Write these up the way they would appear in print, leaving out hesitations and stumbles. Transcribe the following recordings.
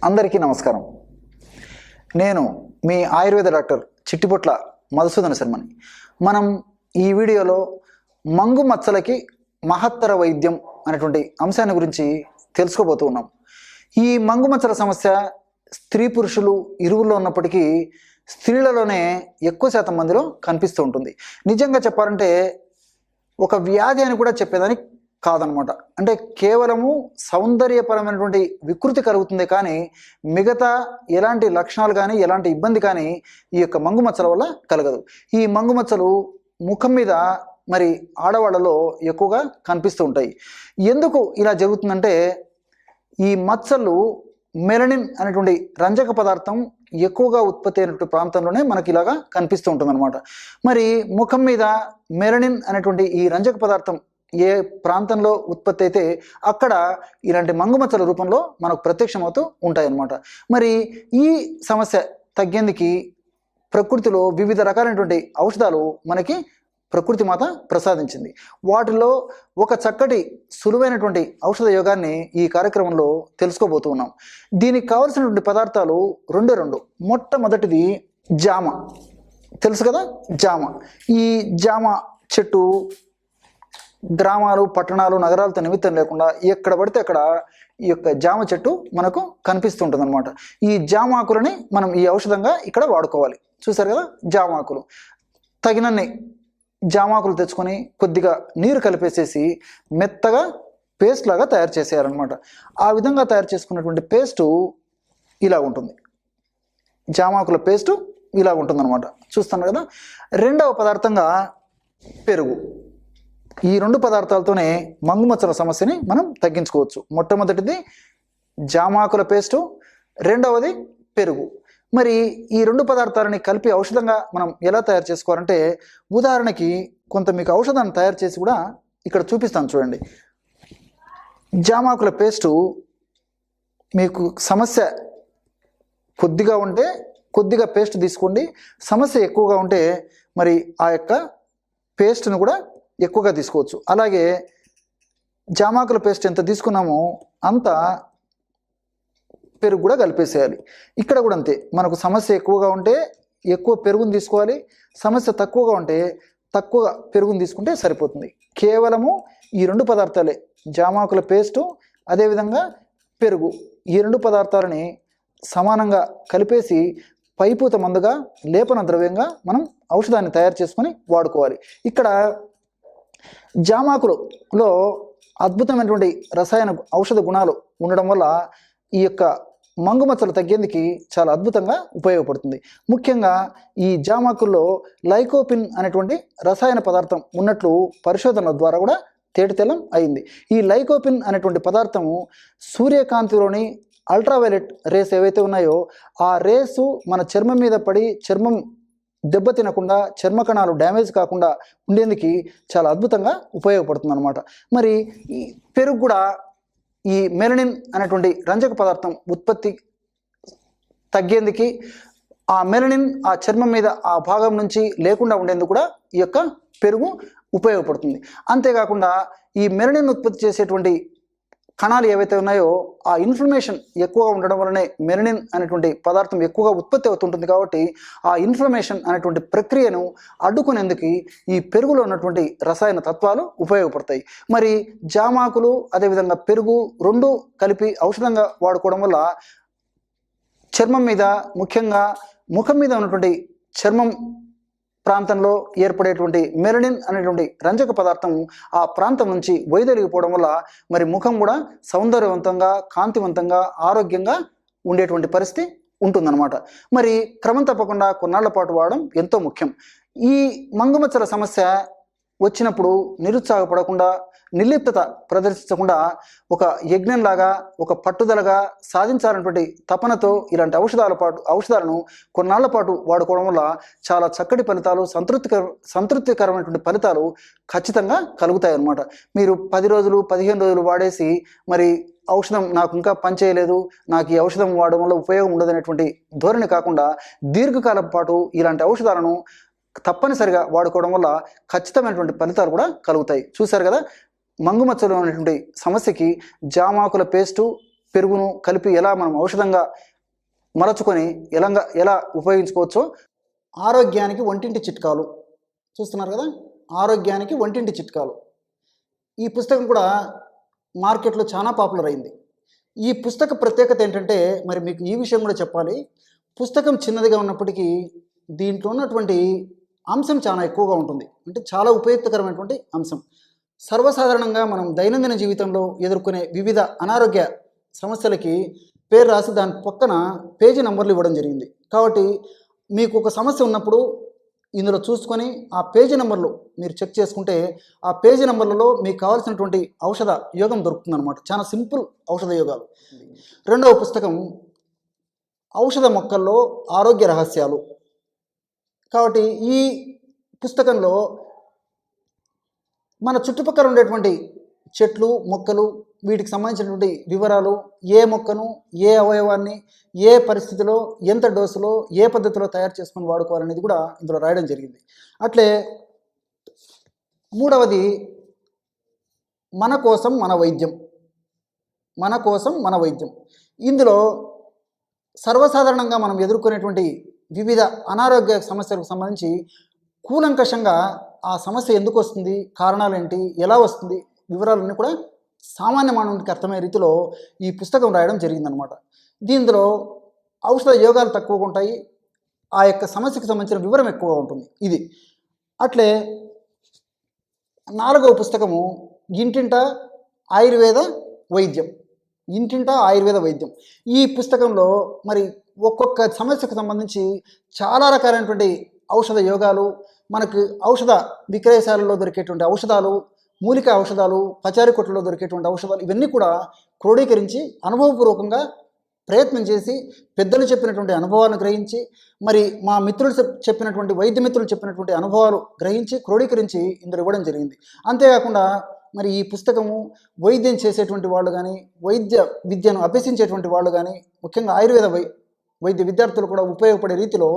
అందరికీ నమస్కారం. నేను మీ ఆయుర్వేద డాక్టర్ చిట్టిపొట్ల మధుసూదన శర్మని. మనం ఈ వీడియోలో మంగు మచ్చలకి మహత్తర వైద్యం అనేటువంటి అంశాన్ని గురించి తెలుసుకోబోతూ ఉన్నాం. ఈ మంగు మచ్చల సమస్య స్త్రీ పురుషులు ఇరువుల్లో ఉన్నప్పటికీ స్త్రీలలోనే ఎక్కువ శాతం మందిలో కనిపిస్తూ ఉంటుంది. నిజంగా చెప్పాలంటే ఒక వ్యాధి అని కూడా చెప్పేదానికి కాదనమాట. అంటే కేవలము సౌందర్యపరమైనటువంటి వికృతి కలుగుతుంది, కానీ మిగతా ఎలాంటి లక్షణాలు కానీ ఎలాంటి ఇబ్బంది కానీ ఈ యొక్క మంగు మచ్చల వల్ల కలగదు. ఈ మంగు మచ్చలు ముఖం మీద మరి ఆడవాళ్ళలో ఎక్కువగా కనిపిస్తూ ఉంటాయి. ఎందుకు ఇలా జరుగుతుందంటే ఈ మచ్చలు మెలనిన్ అనేటువంటి రంజక పదార్థం ఎక్కువగా ఉత్పత్తి అయినటువంటి ప్రాంతంలోనే మనకి ఇలాగా కనిపిస్తూ ఉంటుంది అనమాట. మరి ముఖం మీద మెలనిన్ అనేటువంటి ఈ రంజక పదార్థం ఏ ప్రాంతంలో ఉత్పత్తి అయితే అక్కడ ఇలాంటి మంగుమచ్చల రూపంలో మనకు ప్రత్యక్షమవుతూ ఉంటాయన్నమాట. మరి ఈ సమస్య తగ్గేందుకు ప్రకృతిలో వివిధ రకాలైనటువంటి ఔషధాలు మనకి ప్రకృతి మాత ప్రసాదించింది. వాటిలో ఒక చక్కటి సులువైనటువంటి ఔషధ యోగాన్ని ఈ కార్యక్రమంలో తెలుసుకోబోతూ ఉన్నాం. దీనికి కావలసినటువంటి పదార్థాలు రెండు. మొట్టమొదటిది జామ. తెలుసు కదా, జామ. ఈ జామ చెట్టు గ్రామాలు, పట్టణాలు, నగరాలతో నిమిత్తం లేకుండా ఎక్కడ పడితే అక్కడ ఈ యొక్క జామ చెట్టు మనకు కనిపిస్తుంటుంది అనమాట. ఈ జామ ఆకులని మనం ఈ ఔషధంగా ఇక్కడ వాడుకోవాలి. చూసారు కదా, జామ ఆకులు. తగినన్ని జామాకులు తెచ్చుకొని కొద్దిగా నీరు కలిపేసేసి మెత్తగా పేస్ట్ లాగా తయారు చేసేయాలన్నమాట. ఆ విధంగా తయారు చేసుకున్నటువంటి పేస్టు ఇలా ఉంటుంది. జామాకుల పేస్టు ఇలా ఉంటుందన్నమాట. చూస్తాను కదా. రెండవ పదార్థంగా పెరుగు. ఈ రెండు పదార్థాలతోనే మంగుమచ్చల సమస్యని మనం తగ్గించుకోవచ్చు. మొట్టమొదటిది జామాకుల పేస్టు, రెండవది పెరుగు. మరి ఈ రెండు పదార్థాలని కలిపి ఔషధంగా మనం ఎలా తయారు చేసుకోవాలంటే, ఉదాహరణకి కొంత మీకు ఔషధాన్ని తయారు చేసి కూడా ఇక్కడ చూపిస్తాను చూడండి. జామాకుల పేస్టు మీకు సమస్య కొద్దిగా ఉంటే కొద్దిగా పేస్ట్ తీసుకోండి. సమస్య ఎక్కువగా ఉంటే మరి ఆ యొక్క పేస్ట్ను కూడా ఎక్కువగా తీసుకోవచ్చు. అలాగే జామాకుల పేస్ట్ ఎంత తీసుకున్నామో అంత పెరుగు కూడా కలిపేసేయాలి. ఇక్కడ కూడా అంతే. మనకు సమస్య ఎక్కువగా ఉంటే ఎక్కువ పెరుగుని తీసుకోవాలి, సమస్య తక్కువగా ఉంటే తక్కువ పెరుగుని తీసుకుంటే సరిపోతుంది. కేవలము ఈ రెండు పదార్థాలే, జామాకుల పేస్టు అదేవిధంగా పెరుగు, ఈ రెండు పదార్థాలని సమానంగా కలిపేసి పైపూత మందుగా లేపన ద్రవ్యంగా మనం ఔషధాన్ని తయారు చేసుకొని వాడుకోవాలి. ఇక్కడ జామాకులలో అద్భుతమైనటువంటి రసాయన ఔషధ గుణాలు ఉండడం వల్ల ఈ యొక్క మంగుమచ్చలు తగ్గేందుకు చాలా అద్భుతంగా ఉపయోగపడుతుంది. ముఖ్యంగా ఈ జామాకుల్లో లైకోపిన్ అనేటువంటి రసాయన పదార్థం ఉన్నట్లు పరిశోధనల ద్వారా కూడా తేటతెల్లం అయింది. ఈ లైకోపిన్ అనేటువంటి పదార్థము సూర్యకాంతిలోని అల్ట్రావైలెట్ రేస్ ఏవైతే ఉన్నాయో ఆ రేసు మన చర్మం మీద పడి చర్మం దెబ్బతినకుండా, చర్మ కణాలు డ్యామేజ్ కాకుండా ఉండేందుకు చాలా అద్భుతంగా ఉపయోగపడుతుంది అనమాట. మరి ఈ పెరుగు కూడా ఈ మెలనిన్ అనేటువంటి రంజక పదార్థం ఉత్పత్తి తగ్గేందుకు, ఆ మెలనిన్ ఆ చర్మం మీద ఆ భాగం నుంచి లేకుండా ఉండేందుకు కూడా ఈ యొక్క పెరుగు ఉపయోగపడుతుంది. అంతేకాకుండా ఈ మెలనిన్ ఉత్పత్తి చేసేటువంటి కణాలు ఏవైతే ఉన్నాయో ఆ ఇన్ఫ్లమేషన్ ఎక్కువగా ఉండడం వల్లనే మెలనిన్ అనేటువంటి పదార్థం ఎక్కువగా ఉత్పత్తి అవుతుంటుంది. కాబట్టి ఆ ఇన్ఫ్లమేషన్ అనేటువంటి ప్రక్రియను అడ్డుకునేందుకు ఈ పెరుగులో ఉన్నటువంటి రసాయన తత్వాలు ఉపయోగపడతాయి. మరి జామాకులు అదేవిధంగా పెరుగు రెండు కలిపి ఔషధంగా వాడుకోవడం వల్ల చర్మం మీద, ముఖ్యంగా ముఖం మీద ఉన్నటువంటి చర్మం ప్రాంతంలో ఏర్పడేటువంటి మెలనిన్ అనేటువంటి రంజక పదార్థం ఆ ప్రాంతం నుంచి వైదొలిగిపోవడం వల్ల మరి ముఖం కూడా సౌందర్యవంతంగా, కాంతివంతంగా, ఆరోగ్యంగా ఉండేటువంటి పరిస్థితి ఉంటుందన్నమాట. మరి క్రమం తప్పకుండా కొన్నాళ్ల పాటు వాడడం ఎంతో ముఖ్యం. ఈ మంగుమచ్చల సమస్య వచ్చినప్పుడు నిరుత్సాహపడకుండా, నిర్లిప్తత ప్రదర్శించకుండా ఒక యజ్ఞంలాగా, ఒక పట్టుదలగా సాధించాలన్నటువంటి తపనతో ఇలాంటి ఔషధాలను కొన్నాళ్ల పాటు వాడుకోవడం వల్ల చాలా చక్కటి ఫలితాలు, సంతృప్తికరమైనటువంటి ఫలితాలు ఖచ్చితంగా కలుగుతాయి అన్నమాట. మీరు 10 రోజులు 15 రోజులు వాడేసి మరి ఔషధం నాకు ఇంకా పనిచేయలేదు, నాకు ఈ ఔషధం వాడడం వల్ల ఉపయోగం ఉండదనేటువంటి ధోరణి కాకుండా దీర్ఘకాలం పాటు ఇలాంటి ఔషధాలను తప్పనిసరిగా వాడుకోవడం వల్ల ఖచ్చితమైనటువంటి ఫలితాలు కూడా కలుగుతాయి. చూశారు కదా, మంగుమచ్చలు అనేటువంటి సమస్యకి జామాకుల పేస్టు, పెరుగును కలిపి ఎలా మనం ఔషధంగా మలచుకొని ఎలా ఉపయోగించుకోవచ్చో, ఆరోగ్యానికి వంటింటి చిట్కాలు చూస్తున్నారు కదా, ఆరోగ్యానికి వంటింటి చిట్కాలు. ఈ పుస్తకం కూడా మార్కెట్లో చాలా పాపులర్ అయింది. ఈ పుస్తక ప్రత్యేకత ఏంటంటే, మరి మీకు ఈ విషయం కూడా చెప్పాలి. పుస్తకం చిన్నదిగా ఉన్నప్పటికీ దీంట్లో ఉన్నటువంటి అంశం చాలా ఎక్కువగా ఉంటుంది. అంటే చాలా ఉపయుక్తకరమైనటువంటి అంశం. సర్వసాధారణంగా మనం దైనందిన జీవితంలో ఎదుర్కొనే వివిధ అనారోగ్య సమస్యలకి పేరు రాసి దాని పక్కన పేజీ నెంబర్లు ఇవ్వడం జరిగింది. కాబట్టి మీకు ఒక సమస్య ఉన్నప్పుడు ఇందులో చూసుకొని ఆ పేజీ నెంబర్లు మీరు చెక్ చేసుకుంటే ఆ పేజీ నెంబర్లలో మీకు కావాల్సినటువంటి ఔషధ యోగం దొరుకుతుందన్నమాట. చాలా సింపుల్ ఔషధ యోగాలు. రెండవ పుస్తకం ఔషధ మొక్కల్లో ఆరోగ్య రహస్యాలు. కాబట్టి ఈ పుస్తకంలో మన చుట్టుపక్కల ఉండేటువంటి చెట్లు, మొక్కలు, వీటికి సంబంధించినటువంటి వివరాలు, ఏ మొక్కను, ఏ అవయవాన్ని, ఏ పరిస్థితిలో, ఎంత డోసులో, ఏ పద్ధతిలో తయారు చేసుకొని వాడుకోవాలనేది కూడా ఇందులో రాయడం జరిగింది. అట్లే మూడవది మన కోసం మన వైద్యం. మన కోసం మన వైద్యం. ఇందులో సర్వసాధారణంగా మనం ఎదుర్కొనేటువంటి వివిధ అనారోగ్య సమస్యలకు సంబంధించి కూలంకషంగా ఆ సమస్య ఎందుకు వస్తుంది, కారణాలు ఏంటి, ఎలా వస్తుంది, వివరాలన్నీ కూడా సామాన్య మానవునికి అర్థమయ్యే రీతిలో ఈ పుస్తకం రాయడం జరిగిందనమాట. దీనిలో ఔషధ యోగాలు తక్కువగా ఉంటాయి, ఆ యొక్క సమస్యకు సంబంధించిన వివరం ఎక్కువగా ఉంటుంది. ఇది అట్లే నాలుగవ పుస్తకము ఇంటింట ఆయుర్వేద వైద్యం. ఇంటింట ఆయుర్వేద వైద్యం. ఈ పుస్తకంలో మరి ఒక్కొక్క సమస్యకు సంబంధించి చాలా రకాలైనటువంటి ఔషధ యోగాలు, మనకు ఔషధ విక్రయశాలలో దొరికేటువంటి ఔషధాలు, మూలిక ఔషధాలు, పచారీ కొట్టులో దొరికేటువంటి ఔషధాలు, ఇవన్నీ కూడా క్రోడీకరించి అనుభవపూర్వకంగా ప్రయత్నం చేసి పెద్దలు చెప్పినటువంటి అనుభవాలను గ్రహించి, మరి మా మిత్రులు చెప్పినటువంటి వైద్య మిత్రులు చెప్పినటువంటి అనుభవాలు గ్రహించి క్రోడీకరించి ఇందులో ఇవ్వడం జరిగింది. అంతేకాకుండా మరి ఈ పుస్తకము వైద్యం చేసేటువంటి వాళ్ళు కానీ, వైద్య విద్యను అభ్యసించేటువంటి వాళ్ళు కానీ, ముఖ్యంగా ఆయుర్వేద వైద్య విద్యార్థులు కూడా ఉపయోగపడే రీతిలో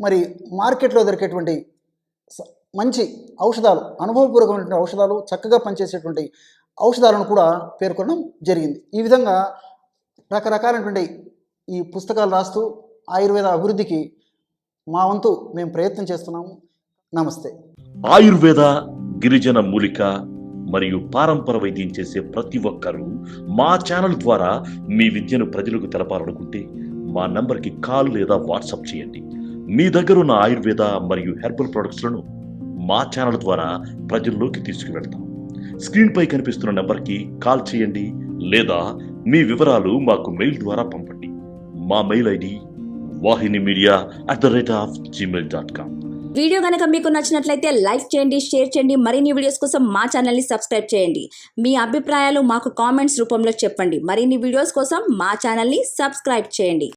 మరి మార్కెట్లో దొరికేటువంటి మంచి ఔషధాలు, అనుభవపూర్వకమైనటువంటి ఔషధాలు, చక్కగా పనిచేసేటువంటి ఔషధాలను కూడా పేర్కొనడం జరిగింది. ఈ విధంగా రకరకాలైనటువంటి ఈ పుస్తకాలు రాస్తూ ఆయుర్వేద అభివృద్ధికి మా వంతు మేము ప్రయత్నం చేస్తున్నాము. నమస్తే. ఆయుర్వేద, గిరిజన మూలిక మరియు పారంపర వైద్యం చేసే ప్రతి ఒక్కరూ మా ఛానల్ ద్వారా మీ విద్యను ప్రజలకు తెలపాలనుకుంటే మా నంబర్కి కాల్ లేదా వాట్సాప్ చేయండి. మీ దగ్గర ఉన్న ఆయుర్వేద మరియు హెర్బల్ ప్రొడక్ట్స్లను మా ఛానల్ ద్వారా ప్రజల్లోకి తీసుకువెళ్తాం. స్క్రీన్పై కనిపిస్తున్న నెంబర్కి కాల్ చేయండి లేదా మీ వివరాలు మాకు మెయిల్ ద్వారా పంపండి. మా మెయిల్ ఐడి wahinimedia@gmail.com. వీడియో కనుక మీకు నచ్చినట్లయితే లైక్ చేయండి, షేర్ చేయండి. మరిన్ని వీడియోస్ కోసం మా ఛానల్ని సబ్స్క్రైబ్ చేయండి. మీ అభిప్రాయాలు మాకు కామెంట్స్ రూపంలో చెప్పండి. మరిన్ని వీడియోస్ కోసం మా ఛానల్ని సబ్స్క్రైబ్ చేయండి.